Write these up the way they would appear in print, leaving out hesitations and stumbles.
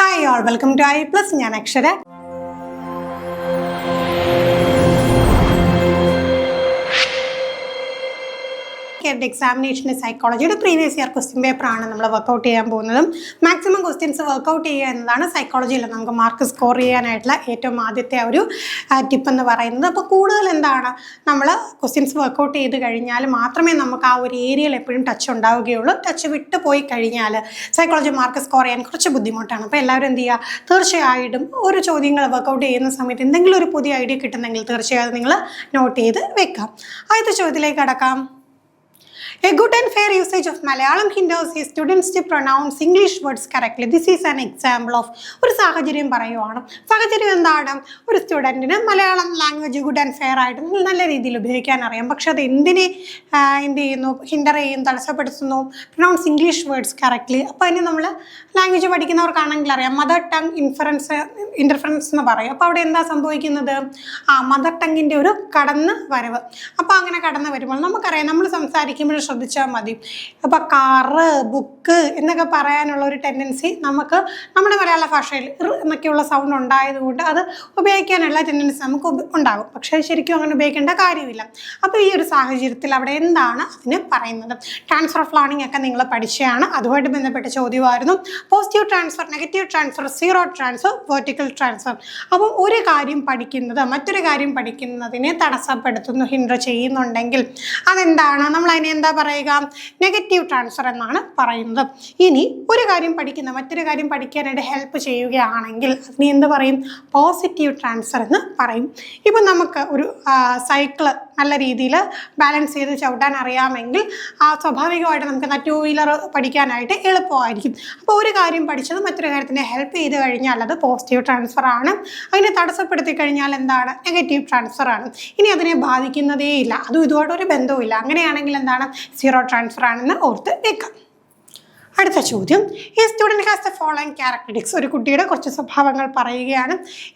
Hi all, welcome to I Plus. I am Akshara. Examination in psychology previous year question paper ആണ് നമ്മൾ workout ചെയ്യാൻ പോകുന്നതും maximum questions work out ചെയ്യുക എന്നതാണ് സൈക്കോളജിയിൽ നമുക്ക് മാർക്ക് സ്കോർ ചെയ്യാനായിട്ടുള്ള ഏറ്റവും ആദ്യത്തെ ഒരു ടിപ്പ് എന്ന് പറയുന്നത്. അപ്പോൾ കൂടുതൽ എന്താണ് നമ്മൾ ക്വസ്റ്റ്യൻസ് വർക്ക്ഔട്ട് ചെയ്ത് കഴിഞ്ഞാൽ മാത്രമേ നമുക്ക് ആ ഒരു ഏരിയയിൽ എപ്പോഴും ടച്ച് ഉണ്ടാവുകയുള്ളൂ. ടച്ച് വിട്ട് പോയി കഴിഞ്ഞാൽ സൈക്കോളജി മാർക്ക് സ്കോർ ചെയ്യാൻ കുറച്ച് ബുദ്ധിമുട്ടാണ്. അപ്പോൾ എല്ലാവരും എന്ത് ചെയ്യുക, തീർച്ചയായിട്ടും ഒരു ചോദ്യങ്ങൾ വർക്ക്ഔട്ട് ചെയ്യുന്ന സമയത്ത് എന്തെങ്കിലും ഒരു പുതിയ ഐഡിയ കിട്ടുന്നെങ്കിൽ തീർച്ചയായും നിങ്ങൾ നോട്ട് ചെയ്ത് വെക്കാം. ആദ്യത്തെ ചോദ്യത്തിലേക്ക് കടക്കാം. A good and fair usage of Malayalam hinders his students to pronounce English words correctly. This is an example of ഒരു സാഹചര്യം പറയുവാണ്. സാഹചര്യം എന്താണ്? ഒരു സ്റ്റുഡൻറ്റിന് Malayalam language good and fair ആയിട്ട് നല്ല രീതിയിൽ ഉപയോഗിക്കാൻ അറിയാം. പക്ഷെ അത് എന്ത് ചെയ്യുന്നു, ഹിൻഡർ ചെയ്യും, തടസ്സപ്പെടുത്തുന്നു, പ്രൊനൗൺസ് ഇംഗ്ലീഷ് വേർഡ്സ് കറക്റ്റ്ലി. അപ്പോൾ അതിന് നമ്മൾ ലാംഗ്വേജ് പഠിക്കുന്നവർക്കാണെങ്കിൽ അറിയാം, മദർ ടങ് ഇൻ്റർഫറൻസ് എന്ന് പറയും. അപ്പോൾ അവിടെ എന്താ സംഭവിക്കുന്നത്? മദർ ടങ്ങിൻ്റെ ഒരു കടന്ന് വരവ്. അപ്പോൾ അങ്ങനെ കടന്ന് വരുമ്പോൾ നമുക്കറിയാം, നമ്മൾ സംസാരിക്കുമ്പോൾ ശ്രദ്ധിച്ചാൽ മതി. അപ്പോൾ കാറ്, ബുക്ക് എന്നൊക്കെ പറയാനുള്ള ഒരു ടെൻഡൻസി നമുക്ക് നമ്മുടെ മലയാള ഭാഷയിൽ എന്നൊക്കെയുള്ള സൗണ്ട് ഉണ്ടായതുകൊണ്ട് അത് ഉപയോഗിക്കാനുള്ള ടെൻഡൻസി നമുക്ക് ഉണ്ടാകും. പക്ഷേ ശരിക്കും അങ്ങനെ ഉപയോഗിക്കേണ്ട കാര്യമില്ല. അപ്പോൾ ഈ ഒരു സാഹചര്യത്തിൽ അവിടെ എന്താണ് അതിന് പറയുന്നത്? ട്രാൻസ്ഫർ ഓഫ് ലേണിംഗ് ഒക്കെ നിങ്ങൾ പഠിച്ചതാണ്. അതുമായിട്ട് ബന്ധപ്പെട്ട ചോദ്യമായിരുന്നു. Positive transfer, negative transfer, zero transfer, vertical transfer. അപ്പം ഒരു കാര്യം പഠിക്കുന്നത് മറ്റൊരു കാര്യം പഠിക്കുന്നതിനെ തടസ്സപ്പെടുത്തുന്നു, ഹിൻഡർ ചെയ്യുന്നുണ്ടെങ്കിൽ അതെന്താണ്? നമ്മൾ അതിനെ എന്താ പറയുക? നെഗറ്റീവ് ട്രാൻസ്ഫർ എന്നാണ് പറയുന്നത്. ഇനി ഒരു കാര്യം പഠിക്കുന്ന മറ്റൊരു കാര്യം പഠിക്കാനായിട്ട് ഹെൽപ്പ് ചെയ്യുകയാണെങ്കിൽ അതിനെ എന്ത് പറയും? പോസിറ്റീവ് ട്രാൻസ്ഫർ എന്ന് പറയും. ഇപ്പം നമുക്ക് ഒരു സൈക്കിള് നല്ല രീതിയിൽ ബാലൻസ് ചെയ്ത് ചവിട്ടാൻ അറിയാമെങ്കിൽ സ്വാഭാവികമായിട്ട് നമുക്ക് ടൂ വീലർ പഠിക്കാനായിട്ട് എളുപ്പമായിരിക്കും. അപ്പോൾ ഒരു കാര്യം പഠിച്ചത് മറ്റൊരു കാര്യത്തിനെ ഹെൽപ്പ് ചെയ്ത് കഴിഞ്ഞാൽ അത് പോസിറ്റീവ് ട്രാൻസ്ഫർ ആണ്. അതിനെ തടസ്സപ്പെടുത്തി കഴിഞ്ഞാൽ എന്താണ്? നെഗറ്റീവ് ട്രാൻസ്ഫർ ആണ്. ഇനി അതിനെ ബാധിക്കുന്നതേ ഇല്ല, അതും ഇതുമായിട്ടൊരു ബന്ധവുമില്ല. അങ്ങനെയാണെങ്കിൽ എന്താണ്? സീറോ ട്രാൻസ്ഫർ ആണെന്ന് ഓർത്ത് വെക്കാം. അടുത്ത ചോദ്യം, ഈ student has the following characteristics. ഒരു കുട്ടിയുടെ കുറച്ച് സ്വഭാവങ്ങൾ പറയുകയാണ്.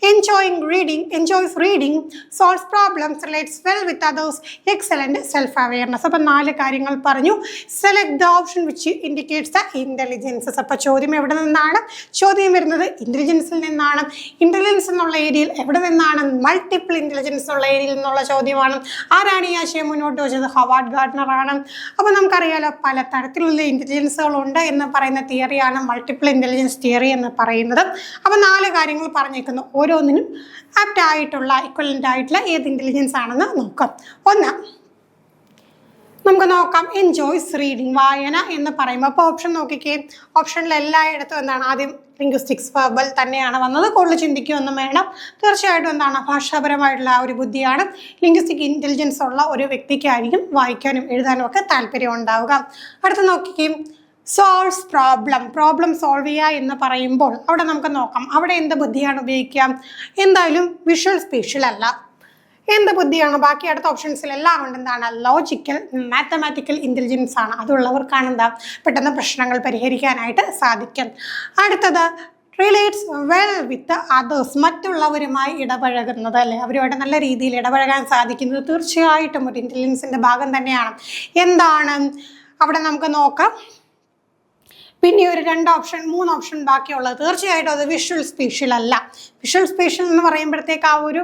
Enjoys reading, solves problems, relates well with others, excellent self awareness. അപ്പോൾ 4 കാര്യങ്ങൾ പറഞ്ഞു. Select the option which indicates the intelligences. അപ്പോൾ ചോദ്യം എവിടെ നിന്നാണ്? ചോദ്യം വരുന്നത് ഇൻ്റലിജൻസിൽ നിന്നാണ്. ഇൻ്റലിജൻസ് എന്നുള്ള ഏരിയയിൽ എവിടെ നിന്നാണ്? മൾട്ടിപ്പിൾ ഇൻ്റലിജൻസ് എന്നുള്ള ഏരിയയിൽ നിന്നുള്ള ചോദ്യമാണ്. ആരാണ് ഈ ആശയം മുന്നോട്ട് വെച്ചത്? ഹൊവാർഡ് ഗാർഡ്നർ ആണ്. അപ്പോൾ നമുക്കറിയാലോ, പല തരത്തിലുള്ള ഇൻ്റലിജൻസുകളുണ്ട് എന്ന് പറയുന്ന തിയറിയാണ് മൾട്ടിപ്പിൾ ഇൻ്റലിജൻസ് തിയറി എന്ന് പറയുന്നത്. അപ്പോൾ 4 കാര്യങ്ങൾ പറഞ്ഞേക്കുന്നു. ഓരോന്നിനും ആപ്റ്റ് ആയിട്ടുള്ള ഇക്വലൻ്റ് ആയിട്ടുള്ള ഏത് ഇൻ്റലിജൻസ് ആണെന്ന് നോക്കാം. 1 നമുക്ക് നോക്കാം. എൻജോയ്സ് റീഡിങ്, വായന എന്ന് പറയുമ്പോൾ. അപ്പോൾ ഓപ്ഷൻ നോക്കിക്കേ. ഓപ്ഷനിൽ എല്ലായിടത്തും എന്താണ്? ആദ്യം ലിംഗ്വിസ്റ്റിക്സ്, വെർബൽ തന്നെയാണ് വന്നത്. കൂടുതൽ ചിന്തിക്കുകയൊന്നും വേണം. തീർച്ചയായിട്ടും എന്താണ്? ഭാഷാപരമായിട്ടുള്ള ആ ഒരു ബുദ്ധിയാണ്. ലിംഗ്വിസ്റ്റിക് ഇൻ്റലിജൻസ് ഉള്ള ഒരു വ്യക്തിക്കായിരിക്കും വായിക്കാനും എഴുതാനും ഒക്കെ താല്പര്യം ഉണ്ടാവുക. അടുത്ത് നോക്കിക്കേ. സോൾവ്സ് പ്രോബ്ലം സോൾവ് ചെയ്യുക എന്ന് പറയുമ്പോൾ അവിടെ നമുക്ക് നോക്കാം, അവിടെ എന്ത് ബുദ്ധിയാണ് ഉപയോഗിക്കുക? എന്തായാലും വിഷ്വൽ സ്പേഷ്യൽ അല്ല. എന്ത് ബുദ്ധിയാണ്? ബാക്കി അടുത്ത ഓപ്ഷൻസിലെല്ലാം കൊണ്ട് എന്താണ്? ലോജിക്കൽ മാത്തമാറ്റിക്കൽ ഇൻ്റലിജൻസ് ആണ്. അതുള്ളവർക്കാണ് എന്താ പെട്ടെന്ന് പ്രശ്നങ്ങൾ പരിഹരിക്കാനായിട്ട് സാധിക്കും. അടുത്തത് റിലേറ്റ്സ് വെൽ വിത്ത് അതേഴ്സ്, മറ്റുള്ളവരുമായി ഇടപഴകുന്നത്, അല്ലേ? അവരുമായിട്ട് നല്ല രീതിയിൽ ഇടപഴകാൻ സാധിക്കുന്നത് തീർച്ചയായിട്ടും ഒരു ഇൻ്റലിജൻസിൻ്റെ ഭാഗം തന്നെയാണ്. എന്താണ് അവിടെ നമുക്ക് നോക്കാം. പിന്നെ ഒരു 2 ഓപ്ഷൻ 3 ഓപ്ഷൻ ബാക്കിയുള്ളത് തീർച്ചയായിട്ടും അത് വിഷ്വൽ സ്പേഷ്യൽ അല്ല. വിഷ്വൽ സ്പേഷ്യൽ എന്ന് പറയുമ്പോഴത്തേക്ക് ആ ഒരു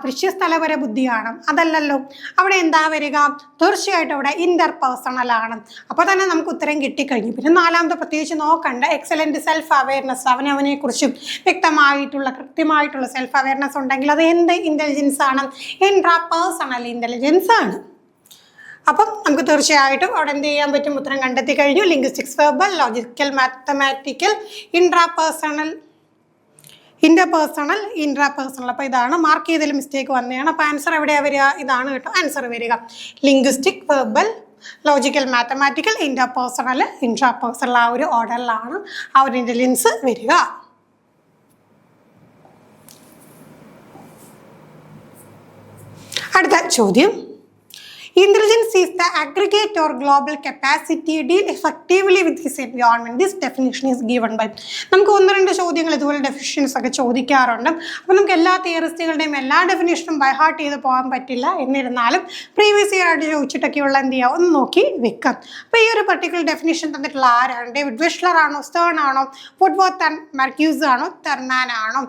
ദൃശ്യസ്ഥലപര ബുദ്ധിയാണ്. അതല്ലല്ലോ. അവിടെ എന്താ വരിക? തീർച്ചയായിട്ടും അവിടെ ഇൻ്റർപേഴ്സണൽ ആണ്. അപ്പോൾ തന്നെ നമുക്ക് ഉത്തരം കിട്ടിക്കഴിഞ്ഞു. പിന്നെ 4ാമത്തെ പ്രത്യേകിച്ച് നോക്കണ്ട. എക്സലൻറ്റ് സെൽഫ് അവെയർനെസ്, അവനവനെക്കുറിച്ചും വ്യക്തമായിട്ടുള്ള കൃത്യമായിട്ടുള്ള സെൽഫ് അവെയർനെസ് ഉണ്ടെങ്കിൽ അത് എന്ത് ഇൻ്റലിജൻസ് ആണ്? ഇൻട്രാപേഴ്സണൽ ഇൻ്റലിജൻസ് ആണ്. അപ്പം നമുക്ക് തീർച്ചയായിട്ടും അവിടെ എന്ത് ചെയ്യാൻ പറ്റും? ഉത്തരം കണ്ടെത്തി കഴിഞ്ഞു. Linguistics, verbal, logical, mathematical, intrapersonal, intrapersonal. അപ്പോൾ ഇതാണ് മാർക്ക് ചെയ്തതിൽ മിസ്റ്റേക്ക് വന്നതാണ്. അപ്പോൾ ആൻസർ എവിടെയാണ് വരിക? ഇതാണ് കേട്ടോ ആൻസർ വരിക. Linguistic, verbal, logical, mathematical, intrapersonal ആ ഒരു ഓർഡറിലാണ് ആ ഒരു ഇൻ്റലിജൻസ് വരിക. അടുത്ത ചോദ്യം, Intelligence is the aggregate or global capacity to deal effectively with this environment. This definition is given by. നമുക്ക് ഒന്ന് രണ്ട് ചോദ്യങ്ങൾ ഇതുപോലെ ഡെഫിനിഷൻസ് ഒക്കെ ചോദിക്കാറുണ്ട്. അപ്പോൾ നമുക്ക് എല്ലാ തിയറിസ്റ്റുകളുടെയും എല്ലാ ഡെഫിനിഷനും ബൈ ഹാർട്ട് ചെയ്ത് പോകാൻ പറ്റില്ല. എന്നിരുന്നാലും പ്രീവിയസ് ഇയർ ആയിട്ട് ചോദിച്ചിട്ടൊക്കെയുള്ള എന്ത് ചെയ്യുക ഒന്ന് നോക്കി വെക്കാം. അപ്പോൾ ഈ ഒരു പർട്ടിക്കുലർ ഡെഫിനിഷൻ തന്നിട്ടുള്ള ആരാണ്? ഡേവിഡ് വിഷ്ലർ ആണോ, സ്റ്റേൺ ആണോ, വുഡ്വർത്ത് ആൻഡ് മർക്യൂസ് ആണോ, തെർമാൻ ആണോ?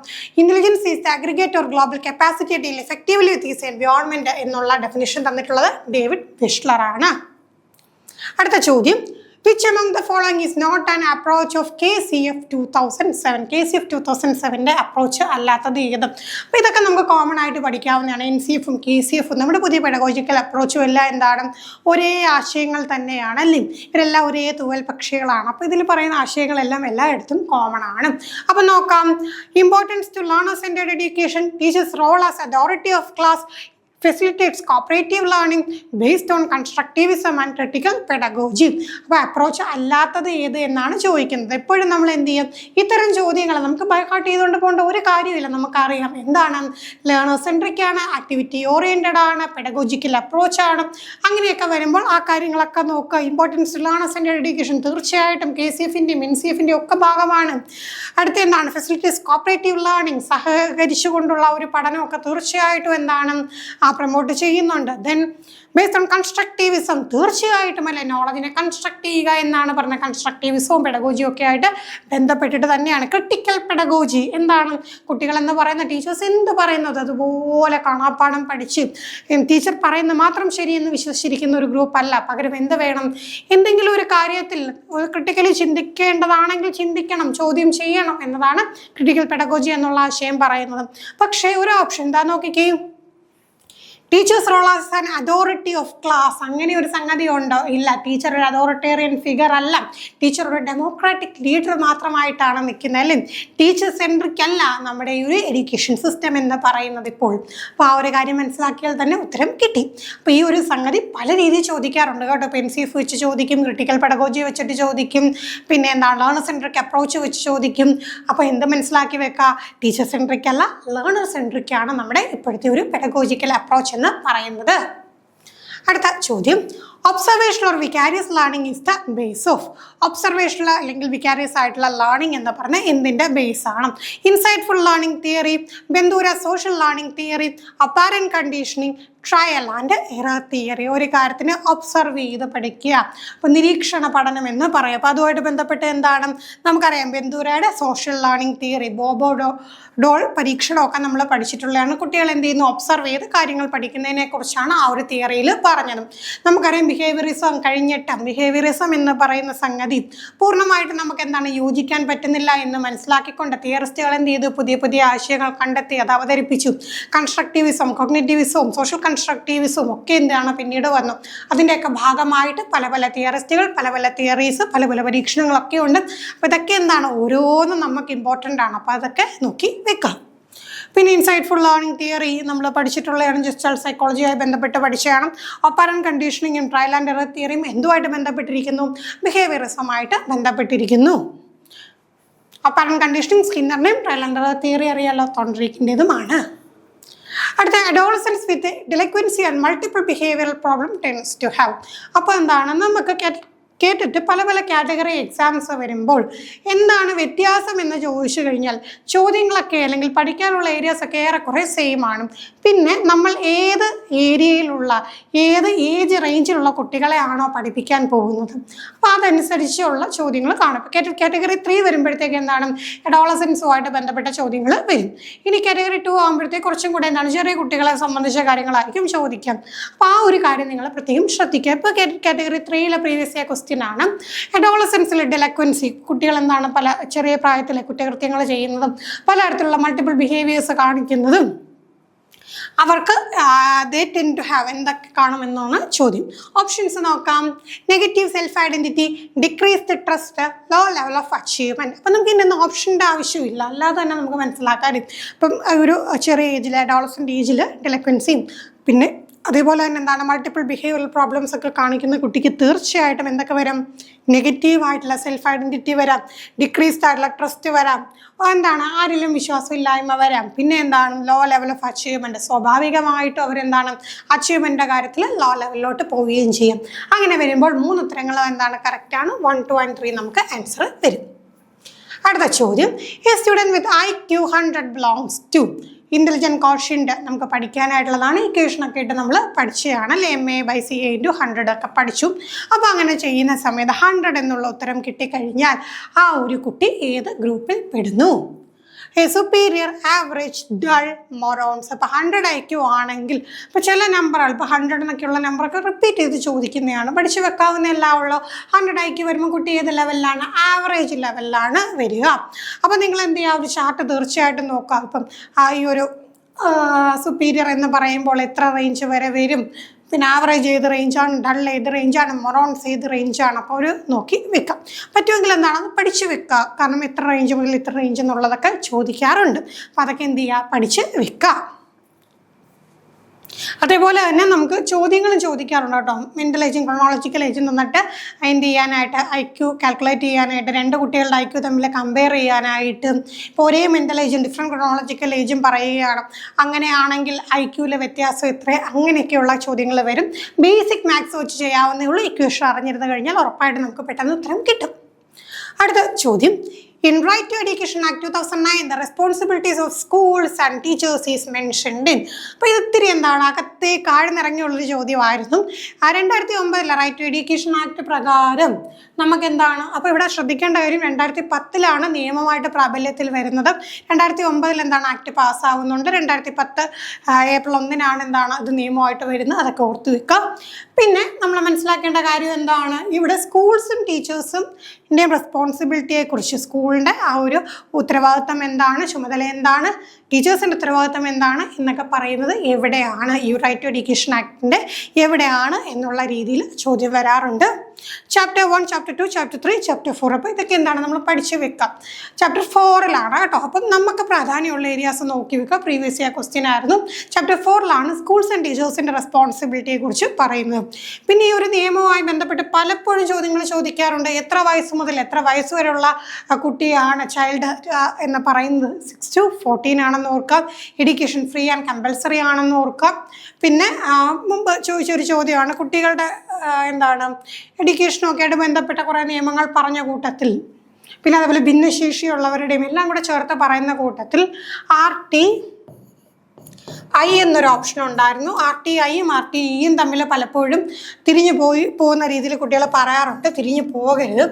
Intelligence is the aggregate or global capacity to deal effectively with this environment എന്നുള്ള ഡെഫിനിഷൻ തന്നിട്ടുള്ളത് ഡേവിഡ് വിഷ്ലർ ആണ്. അടുത്ത ചോദ്യം, which among the following is not an approach of KCF 2007? KCF 2007 approach അല്ലാത്തത് ഏത്? അപ്പോൾ ഇതൊക്കെ നമുക്ക് കോമൺ ആയിട്ട് പഠിക്കാവുന്നതാണ്. NCFും KCFും നമ്മുടെ പുതിയ പെഡഗോജിക്കൽ അപ്രോച്ചും എല്ലാം എന്താണ്? ഒരേ ആശയങ്ങൾ തന്നെയാണ് അല്ലേ? ഇവരെല്ലാം ഒരേ തൂവൽ പക്ഷികളാണ്. അപ്പോൾ ഇതിൽ പറയുന്ന ആശയങ്ങളെല്ലാം എല്ലായിടത്തും കോമൺ ആണ്. അപ്പോൾ നോക്കാം. Importance to learner centred education, teachers role as authority of class, facilitates cooperative learning based on constructivism and critical pedagogy. അപ്പോൾ അപ്രോച്ച് അല്ലാത്തത് ഏത് എന്നാണ് ചോദിക്കുന്നത്. എപ്പോഴും നമ്മൾ എന്ത് ചെയ്യും? ഇത്തരം ചോദ്യങ്ങൾ നമുക്ക് ബൈ ഹാർട്ട് ചെയ്തുകൊണ്ട് പോകേണ്ട ഒരു കാര്യമില്ല. നമുക്കറിയാം എന്താണ് ലേണർ സെൻട്രിക് ആണ്, ആക്ടിവിറ്റി ഓറിയൻറ്റഡ് ആണ്, പെഡഗോജിക്കൽ അപ്രോച്ചാണ്. അങ്ങനെയൊക്കെ വരുമ്പോൾ ആ കാര്യങ്ങളൊക്കെ നോക്കുക. ഇമ്പോർട്ടൻസ് ലേണർ സെൻറ്റേർഡ് എഡ്യൂക്കേഷൻ തീർച്ചയായിട്ടും KCFിൻ്റെയും NCFിൻ്റെയും ഒക്കെ ഭാഗമാണ്. അടുത്ത എന്താണ്? ഫെസിലിറ്റീസ് കോപ്പറേറ്റീവ് ലേണിംഗ്, സഹകരിച്ചുകൊണ്ടുള്ള ഒരു പഠനമൊക്കെ തീർച്ചയായിട്ടും എന്താണ് പ്രൊമോട്ട് ചെയ്യുന്നുണ്ട്. ദെൻ ബേസ്ഡ് ഓൺ കൺസ്ട്രക്റ്റീവിസം, തീർച്ചയായിട്ടും അല്ലെ നോളജിനെ കൺസ്ട്രക്ട് ചെയ്യുക എന്നാണ് പറഞ്ഞ കൺസ്ട്രക്റ്റീവിസവും പെഡഗോജിയും ഒക്കെ ആയിട്ട് ബന്ധപ്പെട്ടിട്ട് തന്നെയാണ്. ക്രിട്ടിക്കൽ പെഡഗോജി എന്താണ്? കുട്ടികളെന്ന് പറയുന്ന ടീച്ചേഴ്സ് എന്ത് പറയുന്നത് അതുപോലെ കാണാപ്പാഠം പഠിച്ച് ടീച്ചർ പറയുന്നത് മാത്രം ശരിയെന്ന് വിശ്വസിച്ചിരിക്കുന്ന ഒരു ഗ്രൂപ്പ് അല്ല. പകരം എന്ത് വേണം? എന്തെങ്കിലും ഒരു കാര്യത്തിൽ ക്രിട്ടിക്കലി ചിന്തിക്കേണ്ടതാണെങ്കിൽ ചിന്തിക്കണം, ചോദ്യം ചെയ്യണം എന്നതാണ് ക്രിട്ടിക്കൽ പെഡഗോജി എന്നുള്ള ആശയം പറയുന്നത്. പക്ഷേ ഒരു ഓപ്ഷൻ എന്താ നോക്കിക്കേ, teachers role as an authority of class. അങ്ങനെ ഒരു സംഗതി ഉണ്ടോ? ഇല്ല. ടീച്ചർ ഒരു അതോറിറ്റേറിയൻ ഫിഗർ അല്ല. ടീച്ചർ ഒരു ഡെമോക്രാറ്റിക് ലീഡർ മാത്രമായിട്ടാണ് നിൽക്കുന്നത് അല്ലേ? ടീച്ചർ സെൻട്രിക് അല്ല നമ്മുടെ ഈ ഒരു എഡ്യൂക്കേഷൻ സിസ്റ്റം എന്ന് പറയുന്നത് ഇപ്പോൾ. അപ്പോൾ ആ ഒരു കാര്യം മനസ്സിലാക്കിയാൽ തന്നെ ഉത്തരം കിട്ടി. അപ്പോൾ ഈ ഒരു സംഗതി പല രീതിയിൽ ചോദിക്കാറുണ്ട് കേട്ടോ. ഇപ്പോൾ NCF വെച്ച് ചോദിക്കും, ക്രിട്ടിക്കൽ പെഡഗോജി വെച്ചിട്ട് ചോദിക്കും, പിന്നെ എന്താണ് ലേണർ സെൻട്രിക് അപ്രോച്ച് വെച്ച് ചോദിക്കും. അപ്പോൾ എന്ത് മനസ്സിലാക്കി വെക്കുക? ടീച്ചർ സെൻട്രിക് അല്ല, ലേണർ സെൻട്രിക് ആണ് നമ്മുടെ ഇപ്പോഴത്തെ ഒരു പെഡഗോജിക്കൽ അപ്രോച്ച് എന്ന് പറയുന്നത്. അടുത്ത ചോദ്യം, observational or vicarious learning is the base of. ഒബ്സർവേഷണൽ അല്ലെങ്കിൽ വികാരിയസ് ആയിട്ടുള്ള ലേണിംഗ് എന്ന് പറഞ്ഞാൽ എന്തിൻ്റെ ബേസ് ആണ്? Insightful learning theory, Bandura social learning theory, operant conditioning, trial and error theory. ഒരു കാര്യത്തിന് ഒബ്സർവ് ചെയ്ത് പഠിക്കുക. അപ്പോൾ നിരീക്ഷണ പഠനം എന്ന് പറയും. അപ്പോൾ അതുമായിട്ട് ബന്ധപ്പെട്ട് എന്താണ് നമുക്കറിയാം? ബെന്തൂരയുടെ സോഷ്യൽ ലേണിംഗ് തിയറി, ബോബോ ഡോൾ പരീക്ഷണമൊക്കെ നമ്മൾ പഠിച്ചിട്ടുള്ളതാണ്. കുട്ടികൾ എന്ത് ചെയ്യുന്നു? ഒബ്സർവ് ചെയ്ത് കാര്യങ്ങൾ പഠിക്കുന്നതിനെ കുറിച്ചാണ് ആ ഒരു തിയറിയിൽ പറഞ്ഞത്. നമുക്കറിയാം ബിഹേവിയറിസം കഴിഞ്ഞിട്ട് ബിഹേവിയറിസം എന്ന് പറയുന്ന സംഗതി പൂർണ്ണമായിട്ട് നമുക്ക് എന്താണ് യോജിക്കാൻ പറ്റുന്നില്ല എന്ന് മനസ്സിലാക്കിക്കൊണ്ട് തിയറിസ്റ്റുകൾ എന്ത് ചെയ്തു? പുതിയ പുതിയ ആശയങ്ങൾ കണ്ടെത്തി അത് അവതരിപ്പിച്ചു. കൺസ്ട്രക്റ്റിവിസം, കൊഗ്നിറ്റിവിസവും സോഷ്യൽ കൺസ്ട്രക്റ്റിവിസവും ഒക്കെ എന്താണ് പിന്നീട് വന്നു. അതിൻ്റെയൊക്കെ ഭാഗമായിട്ട് പല പല തിയറിസ്റ്റുകൾ, പല പല തിയറീസ്, പല പല പരീക്ഷണങ്ങളൊക്കെ ഉണ്ട്. അപ്പോൾ ഇതൊക്കെ എന്താണ് ഓരോന്നും നമുക്ക് ഇമ്പോർട്ടൻ്റ് ആണ്. അപ്പോൾ അതൊക്കെ നോക്കി വെക്കാം. പിന്നെ ഇൻസൈറ്റ്ഫുൾ ലേണിംഗ് തിയറി നമ്മൾ പഠിച്ചിട്ടുള്ളതാണ്, ജസ്റ്റൽ സൈക്കോളജിയായി ബന്ധപ്പെട്ട് പഠിച്ചതാണ്. അപ്പാരന്റ് കണ്ടീഷനിങ്ങും ട്രയൽ ആൻഡ് എറർ തിയറിയും എന്തുമായിട്ട് ബന്ധപ്പെട്ടിരിക്കുന്നു? ബിഹേവിയറിസമായിട്ട് ബന്ധപ്പെട്ടിരിക്കുന്നു. അപ്പാരന്റ് കണ്ടീഷനിങ് സ്കിന്നറിനെയും ട്രയൽ ആൻഡ് എറർ തിയറി അറിയാലോ, തോണ്ടറിക്കിൻ്റെതുമാണ്. അടുത്ത, adolescence with delinquency and multiple behavioural problem tends to have. അപ്പോൾ എന്താണ് നമുക്ക് കേട്ടിട്ട് പല പല കാറ്റഗറി എക്സാംസ് വരുമ്പോൾ എന്താണ് വ്യത്യാസം എന്ന് ചോദിച്ചു കഴിഞ്ഞാൽ ചോദ്യങ്ങളൊക്കെ അല്ലെങ്കിൽ പഠിക്കാനുള്ള ഏരിയാസൊക്കെ ഏറെക്കുറെ സെയിം ആണ്. പിന്നെ നമ്മൾ ഏത് ഏരിയയിലുള്ള ഏത് ഏജ് റേഞ്ചിലുള്ള കുട്ടികളെ ആണോ പഠിപ്പിക്കാൻ പോകുന്നത് അപ്പോൾ അതനുസരിച്ചുള്ള ചോദ്യങ്ങൾ കാണും. ഇപ്പോൾ കാറ്റഗറി 3 വരുമ്പോഴത്തേക്ക് എന്താണ് അഡോളസൻസുമായിട്ട് ബന്ധപ്പെട്ട ചോദ്യങ്ങൾ വരും. ഇനി കാറ്റഗറി 2 ആകുമ്പോഴത്തേക്ക് കുറച്ചും കൂടെ എന്താണ് ചെറിയ കുട്ടികളെ സംബന്ധിച്ച കാര്യങ്ങളായിരിക്കും ചോദിക്കാം. അപ്പോൾ ആ ഒരു കാര്യം നിങ്ങൾ പ്രത്യേകം ശ്രദ്ധിക്കുക. ഇപ്പോൾ കാറ്റഗറി 3 പ്രീവിയസ് ഇയർ ക്വസ്റ്റ്യൻ ആണ് അഡോളസൻസിലെ ഡെലക്വൻസി. കുട്ടികൾ എന്താണ് പല ചെറിയ പ്രായത്തിലെ കുറ്റകൃത്യങ്ങൾ ചെയ്യുന്നതും പലതരത്തിലുള്ള മൾട്ടിപ്പിൾ ബിഹേവിയേഴ്സ് കാണിക്കുന്നതും അവർക്ക് ദേ ടെൻ ടു ഹാവ് എന്തൊക്കെ കാണുമെന്നാണ് ചോദ്യം. ഓപ്ഷൻസ് നോക്കാം. Negative self identity, decrease the trust, low level of achievement. അപ്പം നമുക്ക് ഇന്നൊന്നും ഓപ്ഷൻ്റെ ആവശ്യമില്ല, അല്ലാതെ തന്നെ നമുക്ക് മനസ്സിലാക്കാൻ. ഇപ്പം ഒരു ചെറിയ ഏജിൽ അഡോളസൻ്റ് ഏജിൽ ഡെലക്വൻസിയും പിന്നെ അതേപോലെ തന്നെ എന്താണ് മൾട്ടിപ്പിൾ ബിഹേവിയറൽ പ്രോബ്ലംസ് ഒക്കെ കാണിക്കുന്ന കുട്ടിക്ക് തീർച്ചയായിട്ടും എന്തൊക്കെ വരാം, നെഗറ്റീവായിട്ടുള്ള സെൽഫ് ഐഡൻറ്റിറ്റി വരാം, ഡിക്രീസ്ഡ് ആയിട്ടുള്ള ട്രസ്റ്റ് വരാം, എന്താണ് ആരിലും വിശ്വാസമില്ലായ്മ വരാം, പിന്നെ എന്താണ് ലോ ലെവൽ ഓഫ് അച്ചീവ്മെൻറ്റ്, സ്വാഭാവികമായിട്ടും അവരെന്താണ് അച്ചീവ്മെൻറ്റിൻ്റെ കാര്യത്തിൽ ലോ ലെവലിലോട്ട് പോവുകയും ചെയ്യും. അങ്ങനെ വരുമ്പോൾ 3 ഉത്തരങ്ങളും എന്താണ് കറക്റ്റാണ്. 1, 2 and 3 നമുക്ക് ആൻസർ വരും. അടുത്ത ചോദ്യം, a student with IQ 100 belongs to intelligent quotient നമുക്ക് പഠിക്കാനായിട്ടുള്ളതാണ്. ഇക്വേഷനൊക്കെ ഇട്ട് നമ്മൾ പഠിച്ചതാണ് അല്ലേ, MA/CA × 100 ഒക്കെ പഠിച്ചു. അപ്പോൾ അങ്ങനെ ചെയ്യുന്ന സമയത്ത് 100 എന്നുള്ള ഉത്തരം കിട്ടിക്കഴിഞ്ഞാൽ ആ ഒരു കുട്ടി ഏത് ഗ്രൂപ്പിൽ പെടുന്നു? A superior, average, dull, morons. അപ്പോൾ 100 IQ ആണെങ്കിൽ ഇപ്പോൾ ചില നമ്പറുകൾ ഇപ്പോൾ 100 എന്നൊക്കെയുള്ള നമ്പറൊക്കെ റിപ്പീറ്റ് ചെയ്ത് ചോദിക്കുന്നതാണ്, പഠിച്ചു വെക്കാവുന്ന എല്ലാം ഉള്ളൂ. 100 IQ വരുമ്പോൾ കുട്ടി ഏത് ലെവലിലാണ്? ആവറേജ് ലെവലിലാണ് വരിക. അപ്പോൾ നിങ്ങൾ എന്ത് ചെയ്യുക, ഒരു ചാർട്ട് തീർച്ചയായിട്ടും നോക്കുക. ഇപ്പം ഈ ഒരു സുപ്പീരിയർ എന്ന് പറയുമ്പോൾ എത്ര റേഞ്ച് വരെ വരും, പിന്നെ ആവറേജ് ഏത് റേഞ്ചാണ്, ഡൾ ഏത് റേഞ്ചാണ്, മൊറോൺസ് ഏത് റേഞ്ചാണ്, അപ്പോൾ ഒരു നോക്കി വെക്കാം. പറ്റുമെങ്കിൽ എന്താണ് അത് പഠിച്ച് വെക്കുക. കാരണം എത്ര റേഞ്ച് മുതൽ ഇത്ര റേഞ്ച് എന്നുള്ളതൊക്കെ ചോദിക്കാറുണ്ട്. അപ്പോൾ അതൊക്കെ എന്ത് ചെയ്യുക, പഠിച്ച് വെക്കുക. അതേപോലെ തന്നെ നമുക്ക് ചോദ്യങ്ങളും ചോദിക്കാറുണ്ട് കേട്ടോ. മെൻ്റൽ ഏജും ക്രോണോളജിക്കൽ ഏജും തന്നിട്ട് എന്ത് ചെയ്യാനായിട്ട്, IQ കാൽക്കുലേറ്റ് ചെയ്യാനായിട്ട്, 2 കുട്ടികളുടെ IQ തമ്മിൽ കമ്പയർ ചെയ്യാനായിട്ട്, ഇപ്പോൾ ഒരേ മെൻ്റൽ ഏജും ഡിഫറെൻറ്റ് ക്രോണോളജിക്കൽ ഏജും പറയുകയാണ്, അങ്ങനെയാണെങ്കിൽ IQയിലെ വ്യത്യാസം എത്ര, അങ്ങനെയൊക്കെയുള്ള ചോദ്യങ്ങൾ വരും. ബേസിക് മാത്സ് വെച്ച് ചെയ്യാവുന്നേ ഉള്ളൂ. ഇക്വേഷൻ അറിഞ്ഞിരുന്നു കഴിഞ്ഞാൽ ഉറപ്പായിട്ട് നമുക്ക് പെട്ടെന്ന് ഉത്തരം കിട്ടും. അടുത്ത ചോദ്യം, in Right to Education Act 2009, the responsibilities of schools and teachers is mentioned in. അപ്പോൾ ഇത് ഇത്തിരി എന്താണ് അകത്തെ കാഴ്ന്നിറങ്ങിയുള്ളൊരു ചോദ്യമായിരുന്നു. 2009 റൈറ്റ് ടു എഡ്യൂക്കേഷൻ ആക്ട് പ്രകാരം നമുക്ക് എന്താണ്, അപ്പോൾ ഇവിടെ ശ്രദ്ധിക്കേണ്ട കാര്യം 2010 നിയമമായിട്ട് പ്രാബല്യത്തിൽ വരുന്നത്. 2009 എന്താണ് ആക്ട് പാസ്സാവുന്നുണ്ട്. 2010 ഏപ്രിൽ 1 എന്താണ് ഇത് നിയമമായിട്ട് വരുന്നത്. അതൊക്കെ ഓർത്ത് വെക്കാം. പിന്നെ നമ്മൾ മനസ്സിലാക്കേണ്ട കാര്യം എന്താണ്, ഇവിടെ സ്കൂൾസും ടീച്ചേഴ്സും റെസ്പോൺസിബിലിറ്റിയെക്കുറിച്ച്, സ്കൂളിൻ്റെ ആ ഒരു ഉത്തരവാദിത്തം എന്താണ്, ചുമതല എന്താണ്, ടീച്ചേഴ്സിൻ്റെ ഉത്തരവാദിത്തം എന്താണ് എന്നൊക്കെ പറയുന്നത് എവിടെയാണ്, ഈ റൈറ്റ് ടു എഡ്യൂക്കേഷൻ ആക്ടിൻ്റെ എവിടെയാണ് എന്നുള്ള രീതിയിൽ ചോദ്യം വരാറുണ്ട്. Chapter 1, chapter 2, chapter 3, chapter 4. അപ്പോൾ ഇതൊക്കെ എന്താണ് നമ്മൾ പഠിച്ച് വെക്കാം. ചാപ്റ്റർ 4 കേട്ടോ. അപ്പം നമുക്ക് പ്രാധാന്യമുള്ള ഏരിയാസ് നോക്കി വെക്കുക. പ്രീവിയസ് ഇയർ ക്വസ്റ്റ്യൻ ആയിരുന്നു. ചാപ്റ്റർ 4 സ്കൂൾസ് ആൻഡ് ടീച്ചേഴ്സിൻ്റെ റെസ്പോൺസിബിലിറ്റിയെ കുറിച്ച് പറയുന്നത്. പിന്നെ ഈ ഒരു നിയമവുമായി ബന്ധപ്പെട്ട് പലപ്പോഴും ചോദ്യങ്ങൾ ചോദിക്കാറുണ്ട്. എത്ര വയസ്സ് മുതൽ എത്ര വയസ്സ് വരെയുള്ള കുട്ടിയാണ് ചൈൽഡ് എന്ന് പറയുന്നത്? 6 to 14 ആണെന്ന് ഓർക്കാം. എഡ്യൂക്കേഷൻ ഫ്രീ ആൻഡ് കമ്പൽസറി ആണെന്ന് ഓർക്കാം. പിന്നെ മുമ്പ് ചോദിച്ചൊരു ചോദ്യമാണ് കുട്ടികളുടെ എന്താണ് എഡ്യൂക്കേഷനൊക്കെ ആയിട്ട് ബന്ധപ്പെട്ട കുറേ നിയമങ്ങൾ പറഞ്ഞ കൂട്ടത്തിൽ, പിന്നെ അതുപോലെ ഭിന്നശേഷിയുള്ളവരുടെയും എല്ലാം കൂടെ ചേർത്ത് പറയുന്ന കൂട്ടത്തിൽ RTI എന്നൊരു ഓപ്ഷൻ ഉണ്ടായിരുന്നു. RTIയും RTEയും തമ്മിൽ പലപ്പോഴും തിരിഞ്ഞു പോകുന്ന രീതിയിൽ കുട്ടികൾ പറയാറുണ്ട്. തിരിഞ്ഞു പോകരുത്.